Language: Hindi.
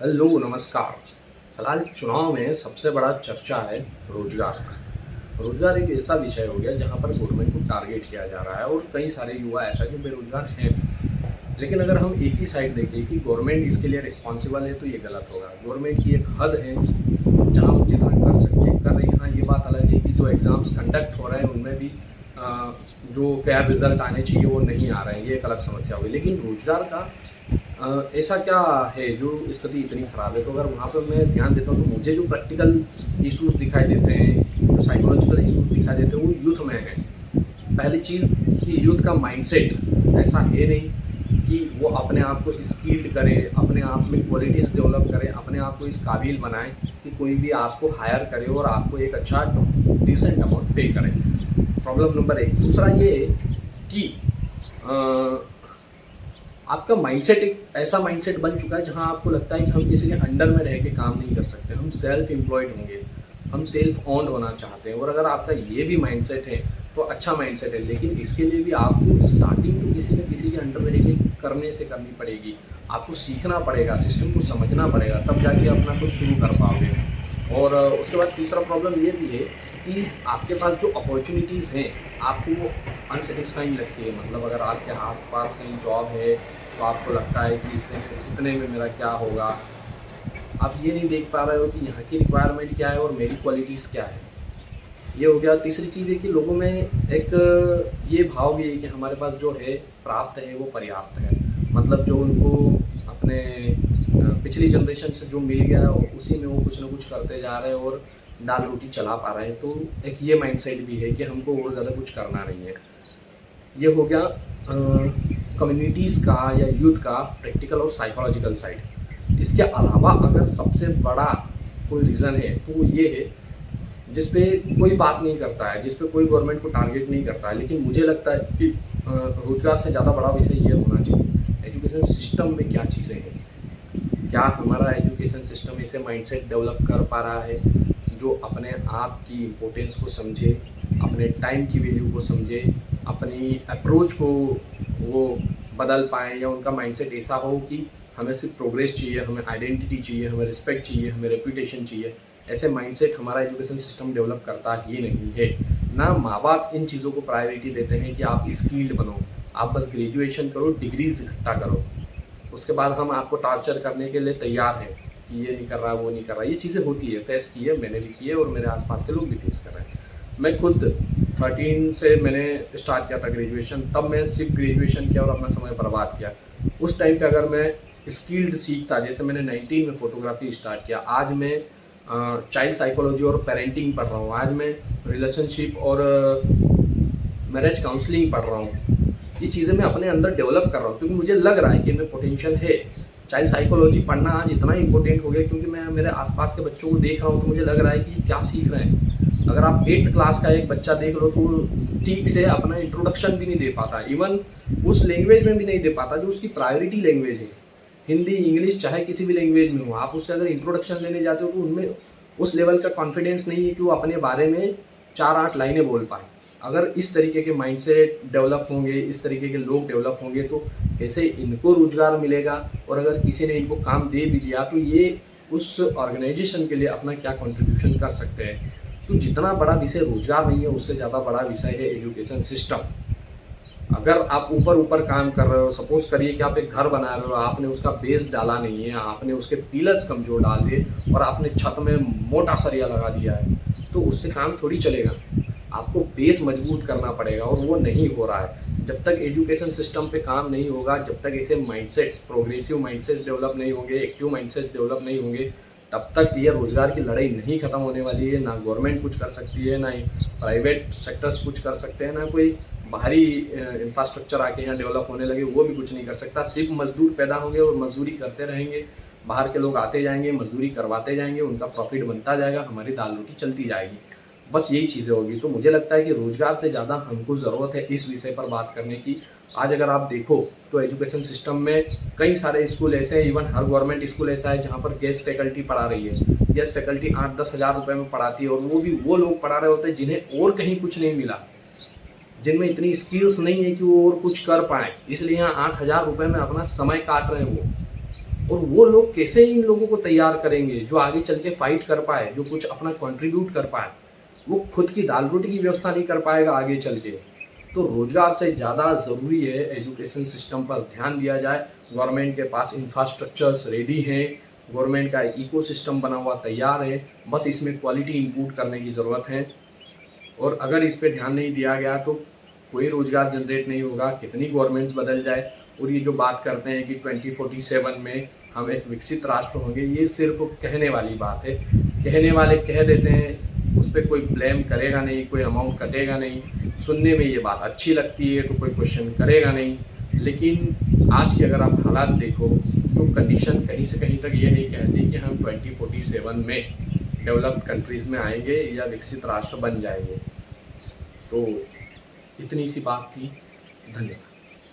हेलो नमस्कार। फिलहाल चुनाव में सबसे बड़ा चर्चा है रोजगार का। रोजगार एक ऐसा विषय हो गया जहाँ पर गवर्नमेंट को टारगेट किया जा रहा है और कई सारे युवा ऐसा जो बेरोजगार हैं भी। लेकिन अगर हम एक ही साइड देखें कि गवर्नमेंट इसके लिए रिस्पॉन्सिबल है तो ये गलत होगा। गवर्नमेंट की एक हद है जहाँ वो जितना कर सकते हैं कर रही है। हाँ, ये बात अलग है कि जो एग्ज़ाम्स कंडक्ट हो रहे हैं उनमें भी जो फेयर रिजल्ट आने चाहिए वो नहीं आ रहे हैं, ये एक अलग समस्या हुई। लेकिन रोजगार का ऐसा क्या है जो स्थिति इतनी ख़राब है? तो अगर वहाँ पर मैं ध्यान देता हूँ तो मुझे जो प्रैक्टिकल इश्यूज़ दिखाई देते हैं, जो साइकोलॉजिकल इश्यूज़ दिखाई देते हैं वो यूथ में हैं। पहली चीज़ कि यूथ का माइंडसेट ऐसा है नहीं कि वो अपने आप को स्किल्ड करे, अपने आप में क्वालिटीज़ डेवलप करे, अपने आप को इस काबिल बनाए कि कोई भी आपको हायर करे और आपको एक अच्छा डिसेंट अमाउंट पे करे। Problem number 1। दूसरा ये कि आपका माइंडसेट एक ऐसा माइंडसेट बन चुका है जहां आपको लगता है कि हम किसी के अंडर में रह के काम नहीं कर सकते, हम सेल्फ एम्प्लॉयड होंगे, हम सेल्फ ओन्ड होना चाहते हैं। और अगर आपका ये भी माइंडसेट है तो अच्छा माइंडसेट है, लेकिन इसके लिए भी आपको स्टार्टिंग तो किसी न किसी के अंडर रह के करने से करनी पड़ेगी। आपको सीखना पड़ेगा, सिस्टम को समझना पड़ेगा, तब जाके अपना कुछ शुरू कर पाओगे। और उसके बाद तीसरा प्रॉब्लम ये भी है कि आपके पास जो अपॉर्चुनिटीज़ हैं आपको वो अनसेटिस्फाइंग लगती है। मतलब अगर आपके आस-पास कहीं जॉब है तो आपको लगता है कि इससे इतने में मेरा क्या होगा? आप ये नहीं देख पा रहे हो कि यहाँ की रिक्वायरमेंट क्या है और मेरी क्वालिटीज़ क्या है। ये हो गया। तीसरी चीज़ है कि लोगों में एक ये भाव भी है कि हमारे पास जो है प्राप्त है वो पर्याप्त है। मतलब जो उनको अपने पिछली जनरेशन से जो मिल गया उसी में वो कुछ ना कुछ करते जा रहे हैं और दाल रोटी चला पा रहे हैं। तो एक ये माइंडसेट भी है कि हमको और ज़्यादा कुछ करना नहीं है। ये हो गया कम्युनिटीज़ का या यूथ का प्रैक्टिकल और साइकोलॉजिकल साइड। इसके अलावा अगर सबसे बड़ा कोई रीज़न है तो वो ये है जिस पे कोई बात नहीं करता है, जिस पे कोई गवर्नमेंट को टारगेट नहीं करता है। लेकिन मुझे लगता है कि रोज़गार से ज़्यादा बड़ा विषय ये होना चाहिए, एजुकेशन सिस्टम में क्या चीज़ें हैं। क्या हमारा एजुकेशन सिस्टम ऐसे माइंडसेट डेवलप कर पा रहा है जो अपने आप की इम्पोर्टेंस को समझे, अपने टाइम की वैल्यू को समझे, अपनी अप्रोच को वो बदल पाएँ, या उनका माइंडसेट ऐसा हो कि हमें सिर्फ प्रोग्रेस चाहिए, हमें आइडेंटिटी चाहिए, हमें रिस्पेक्ट चाहिए, हमें रेपुटेशन चाहिए। ऐसे माइंडसेट हमारा एजुकेशन सिस्टम डेवलप करता ही नहीं है। ना माँ-बाप इन चीज़ों को प्रायोरिटी देते हैं कि आप स्किल्ड बनो, आप बस ग्रेजुएशन करो, डिग्रीज़ इकट्ठा करो। उसके बाद हम आपको टॉर्चर करने के लिए तैयार हैं कि ये नहीं कर रहा, वो नहीं कर रहा। ये चीज़ें होती है, फेस की है, मैंने भी की है और मेरे आस-पास के लोग भी फेस कर रहे हैं। मैं खुद 13 से मैंने स्टार्ट किया था ग्रेजुएशन, तब मैं सिर्फ ग्रेजुएशन किया और अपना समय बर्बाद किया। उस टाइम पे अगर मैं स्किल्ड सीखता, जैसे मैंने 19 में फ़ोटोग्राफ़ी स्टार्ट किया, आज मैं चाइल्ड साइकोलॉजी और पेरेंटिंग पढ़ रहा हूँ, आज मैं रिलेशनशिप और मैरिज काउंसलिंग पढ़ रहा हूँ। ये चीज़ें मैं अपने अंदर डेवलप कर रहा हूँ क्योंकि मुझे लग रहा है कि इनमें पोटेंशियल है। चाइल्ड साइकोलॉजी पढ़ना आज इतना इम्पोर्टेंट हो गया क्योंकि मैं मेरे आसपास के बच्चों को देख रहा हूँ तो मुझे लग रहा है कि ये क्या सीख रहे हैं। अगर आप 8th क्लास का एक बच्चा देख लो तो वो ठीक से अपना इंट्रोडक्शन भी नहीं दे पाता, इवन उस लैंग्वेज में भी नहीं दे पाता जो उसकी प्रायोरिटी लैंग्वेज है। हिंदी, इंग्लिश, चाहे किसी भी लैंग्वेज में हो, आप उससे अगर इंट्रोडक्शन लेने जाते हो तो उनमें उस लेवल का कॉन्फिडेंस नहीं है कि वो अपने बारे में 4-8 लाइनें बोल पाएँ। अगर इस तरीके के माइंडसेट डेवलप होंगे, इस तरीके के लोग डेवलप होंगे तो कैसे इनको रोज़गार मिलेगा, और अगर किसी ने इनको काम दे भी दिया तो ये उस ऑर्गेनाइजेशन के लिए अपना क्या कंट्रीब्यूशन कर सकते हैं। तो जितना बड़ा विषय रोज़गार नहीं है, उससे ज़्यादा बड़ा विषय है एजुकेशन सिस्टम। अगर आप ऊपर-ऊपर काम कर रहे हो, सपोज़ करिए कि आप एक घर बना रहे हो, आपने उसका बेस डाला नहीं है, आपने उसके पिलर्स कमज़ोर डाल दिए और आपने छत में मोटा सरिया लगा दिया है, तो उससे काम थोड़ी चलेगा। आपको बेस मजबूत करना पड़ेगा और वो नहीं हो रहा है। जब तक एजुकेशन सिस्टम पे काम नहीं होगा, जब तक ऐसे माइंडसेट्स, प्रोग्रेसिव माइंडसेट्स डेवलप नहीं होंगे, एक्टिव माइंडसेट्स डेवलप नहीं होंगे, तब तक ये रोज़गार की लड़ाई नहीं खत्म होने वाली है। ना गवर्नमेंट कुछ कर सकती है, ना ही प्राइवेट सेक्टर्स कुछ कर सकते हैं, ना कोई बाहरी इंफ्रास्ट्रक्चर आके यहाँ डेवलप होने लगे वो भी कुछ नहीं कर सकता। सिर्फ मज़दूर पैदा होंगे और मज़दूरी करते रहेंगे। बाहर के लोग आते जाएँगे, मज़दूरी करवाते जाएँगे, उनका प्रॉफ़िट बनता जाएगा, हमारी दाल-रोटी चलती जाएगी। बस यही चीज़ें होगी। तो मुझे लगता है कि रोज़गार से ज़्यादा हमको ज़रूरत है इस विषय पर बात करने की। आज अगर आप देखो तो एजुकेशन सिस्टम में कई सारे स्कूल ऐसे हैं, इवन हर गवर्नमेंट स्कूल ऐसा है जहाँ पर गेस्ट फैकल्टी पढ़ा रही है। गेस्ट फैकल्टी 8-10 हज़ार रुपए में पढ़ाती है और वो भी वो लोग पढ़ा रहे होते हैं जिन्हें और कहीं कुछ नहीं मिला, जिनमें इतनी स्किल्स नहीं है कि वो और कुछ कर पाएँ। इसलिए यहाँ 8,000 रुपए में अपना समय काट रहे हैं वो। और वो लोग कैसे इन लोगों को तैयार करेंगे जो आगे चल के फाइट कर पाए, जो कुछ अपना कंट्रीब्यूट कर पाए। वो खुद की दाल रोटी की व्यवस्था नहीं कर पाएगा आगे चल के। तो रोज़गार से ज़्यादा ज़रूरी है एजुकेशन सिस्टम पर ध्यान दिया जाए। गवर्नमेंट के पास इंफ्रास्ट्रक्चर्स रेडी हैं, गवर्नमेंट का इकोसिस्टम बना हुआ तैयार है, बस इसमें क्वालिटी इनपुट करने की ज़रूरत है। और अगर इस पे ध्यान नहीं दिया गया तो कोई रोज़गार जनरेट नहीं होगा, कितनी गवर्नमेंट्स बदल जाए। और ये जो बात करते हैं कि 2047 में हम एक विकसित राष्ट्र होंगे, ये सिर्फ कहने वाली बात है। कहने वाले कह देते हैं, उस पर कोई ब्लेम करेगा नहीं, कोई अमाउंट कटेगा नहीं। सुनने में ये बात अच्छी लगती है तो कोई क्वेश्चन करेगा नहीं, लेकिन आज की अगर आप हालात देखो तो कंडीशन कहीं से कहीं तक ये नहीं कहती कि हम 2047 में डेवलप्ड कंट्रीज़ में आएंगे या विकसित राष्ट्र बन जाएंगे। तो इतनी सी बात थी। धन्यवाद।